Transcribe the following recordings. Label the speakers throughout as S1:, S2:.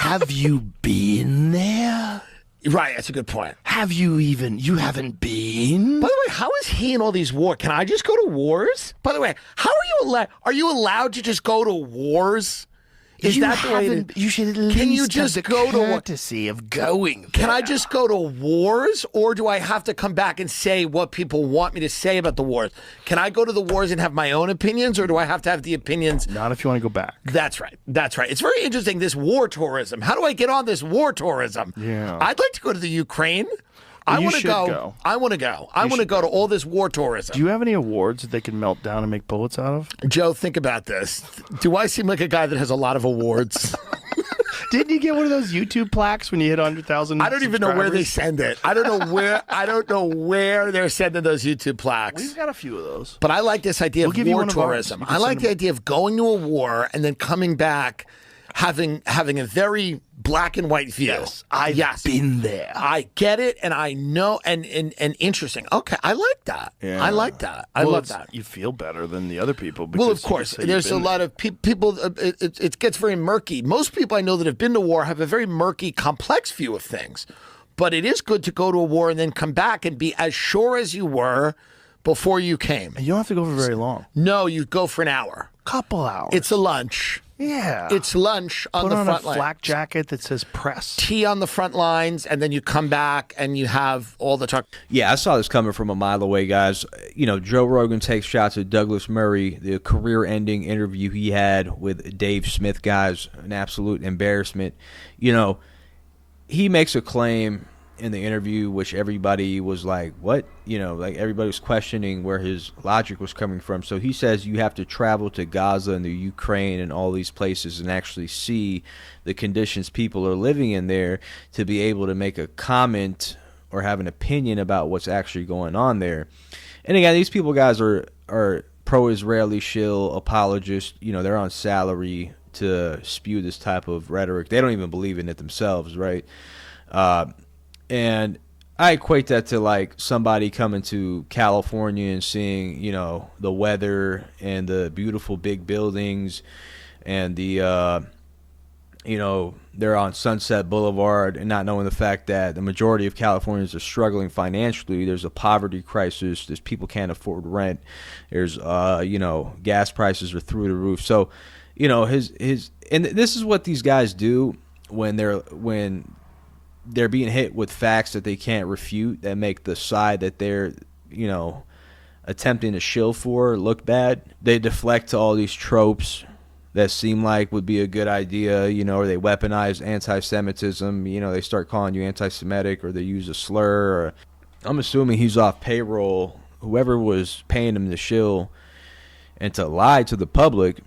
S1: Have you been there?
S2: Right, that's a good point.
S1: You haven't been?
S2: By the way, how is he in all these wars? Can I just go to wars? By the way, how are you allowed to just go to wars? Is that the way
S1: you should at least
S2: can you just
S1: have the
S2: go to
S1: courtesy of going there.
S2: Can I just go to wars, or do I have to come back and say what people want me to say about the wars? Can I go to the wars and have my own opinions, or do I have to have the opinions?
S1: Not if you want to go back.
S2: That's right. That's right. It's very interesting, this war tourism. How do I get on this war tourism?
S1: Yeah.
S2: I'd like to go to the Ukraine. I want to go. I want to go. I want to go to all this war tourism.
S1: Do you have any awards that they can melt down and make bullets out of?
S2: Joe, think about this. Do I seem like a guy that has a lot of awards?
S1: Didn't you get one of those YouTube plaques when you hit 100,000?
S2: I don't even know where they send it. I don't know where. I don't know where they're sending those YouTube plaques.
S1: We've got a few of those.
S2: But I like this idea of war tourism. I like the idea of going to a war and then coming back, having a very black and white view.
S1: Yes, I've been there.
S2: I get it, and I know, and interesting. Okay, I like that.
S1: Yeah.
S2: I like that. I love that.
S1: You feel better than the other people.
S2: Well, of course, there's a lot of people. It gets very murky. Most people I know that have been to war have a very murky, complex view of things. But it is good to go to a war and then come back and be as sure as you were before you came.
S1: You don't have to go for very long.
S2: No, you go for an hour.
S1: Couple hours.
S2: It's a lunch.
S1: Yeah.
S2: It's lunch on the front line.
S1: Put on a flak jacket that says press.
S2: Tea on the front lines, and then you come back and you have all the talk.
S3: Yeah, I saw this coming from a mile away, guys. You know, Joe Rogan takes shots at Douglas Murray, the career-ending interview he had with Dave Smith, guys, an absolute embarrassment. You know, he makes a claim in the interview which everybody was like, what? You know, like everybody was questioning where his logic was coming from. So he says you have to travel to Gaza and the Ukraine and all these places and actually see the conditions people are living in there to be able to make a comment or have an opinion about what's actually going on there. And again, these people, guys, are pro-Israeli shill apologists. You know, they're on salary to spew this type of rhetoric. They don't even believe in it themselves, right? And I equate that to like somebody coming to California and seeing, you know, the weather and the beautiful big buildings and the, you know, they're on Sunset Boulevard and not knowing the fact that the majority of Californians are struggling financially. There's a poverty crisis. There's people can't afford rent. There's, you know, gas prices are through the roof. So, you know, and this is what these guys do when they're being hit with facts that they can't refute that make the side that they're, you know, attempting to shill for look bad. They deflect to all these tropes that seem like would be a good idea, you know, or they weaponize anti-Semitism. You know, they start calling you anti-Semitic, or they use a slur. Or, I'm assuming he's off payroll. Whoever was paying him to shill and to lie to the public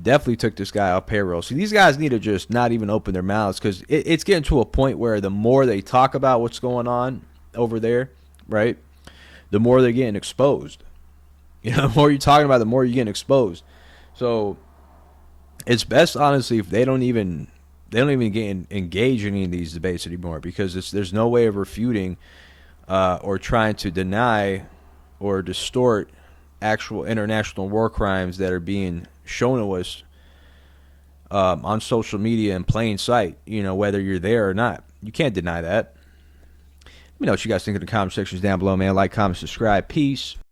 S3: definitely took this guy off payroll. So these guys need to just not even open their mouths, because it's getting to a point where the more they talk about what's going on over there, right, the more they're getting exposed. You know, the more you're talking about, the more you're getting exposed. So it's best, honestly, if they don't even get engage in any of these debates anymore, because there's no way of refuting or trying to deny or distort actual international war crimes that are being shown to us on social media in plain sight, you know, whether you're there or not. You can't deny that. Let me know what you guys think in the comment sections down below, man. Like, comment, subscribe. Peace.